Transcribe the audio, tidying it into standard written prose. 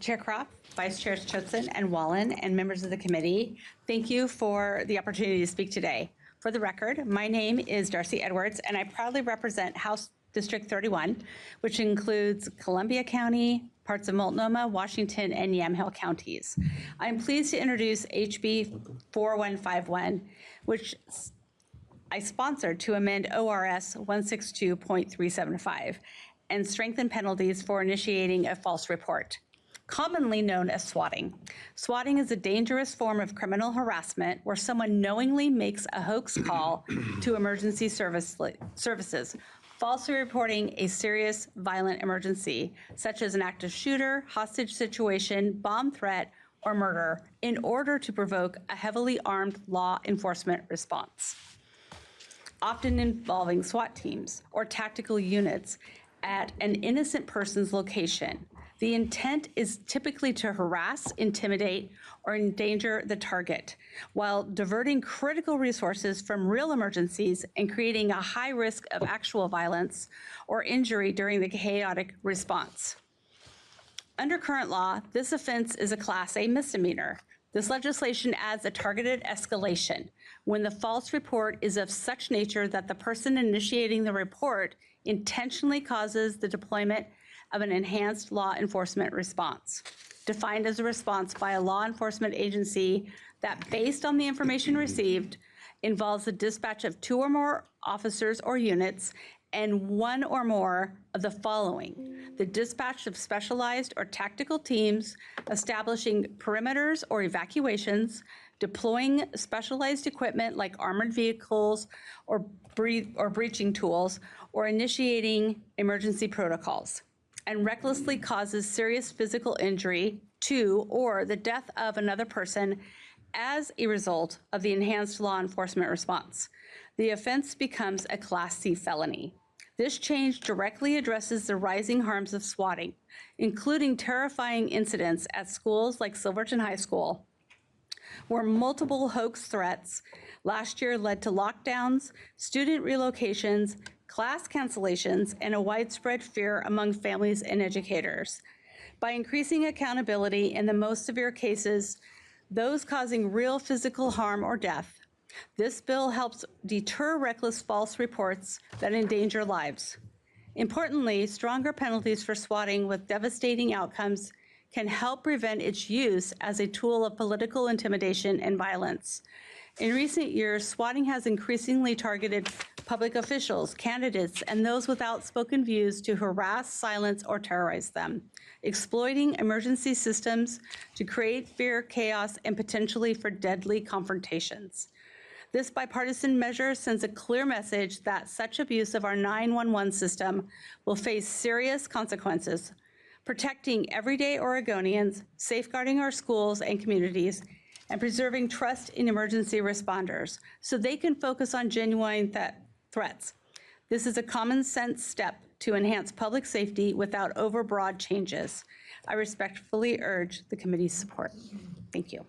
Chair Croft, Vice Chairs Choatsen and Wallen, and members of the committee, thank you for the opportunity to speak today. For the record, my name is Darcy Edwards, and I proudly represent House District 31, which includes Columbia County, parts of Multnomah, Washington, and Yamhill counties. I'm pleased to introduce HB 4151, which I sponsored to amend ORS 162.375 and strengthen penalties for initiating a false report, commonly known as swatting. Swatting is a dangerous form of criminal harassment where someone knowingly makes a hoax call to emergency services, falsely reporting a serious violent emergency, such as an active shooter, hostage situation, bomb threat, or murder, in order to provoke a heavily armed law enforcement response, often involving SWAT teams or tactical units at an innocent person's location. The intent is typically to harass, intimidate, or endanger the target, while diverting critical resources from real emergencies and creating a high risk of actual violence or injury during the chaotic response. Under current law, this offense is a Class A misdemeanor. This legislation adds a targeted escalation when the false report is of such nature that the person initiating the report intentionally causes the deployment of an enhanced law enforcement response, defined as a response by a law enforcement agency that, based on the information received, involves the dispatch of 2 or more officers or units and 1 or more of the following: the dispatch of specialized or tactical teams, establishing perimeters or evacuations, deploying specialized equipment like armored vehicles or breaching tools, or initiating emergency protocols, and recklessly causes serious physical injury to or the death of another person as a result of the enhanced law enforcement response. The offense becomes a Class C felony. This change directly addresses the rising harms of swatting, including terrifying incidents at schools like Silverton High School, where multiple hoax threats last year led to lockdowns, student relocations, class cancellations, and a widespread fear among families and educators. By increasing accountability in the most severe cases, those causing real physical harm or death, this bill helps deter reckless false reports that endanger lives. Importantly, stronger penalties for swatting with devastating outcomes can help prevent its use as a tool of political intimidation and violence. In recent years, swatting has increasingly targeted public officials, candidates, and those with outspoken views to harass, silence, or terrorize them, exploiting emergency systems to create fear, chaos, and potentially for deadly confrontations. This bipartisan measure sends a clear message that such abuse of our 911 system will face serious consequences, protecting everyday Oregonians, safeguarding our schools and communities, and preserving trust in emergency responders so they can focus on genuine threats. This is a common sense step to enhance public safety without overbroad changes. I respectfully urge the committee's support. Thank you.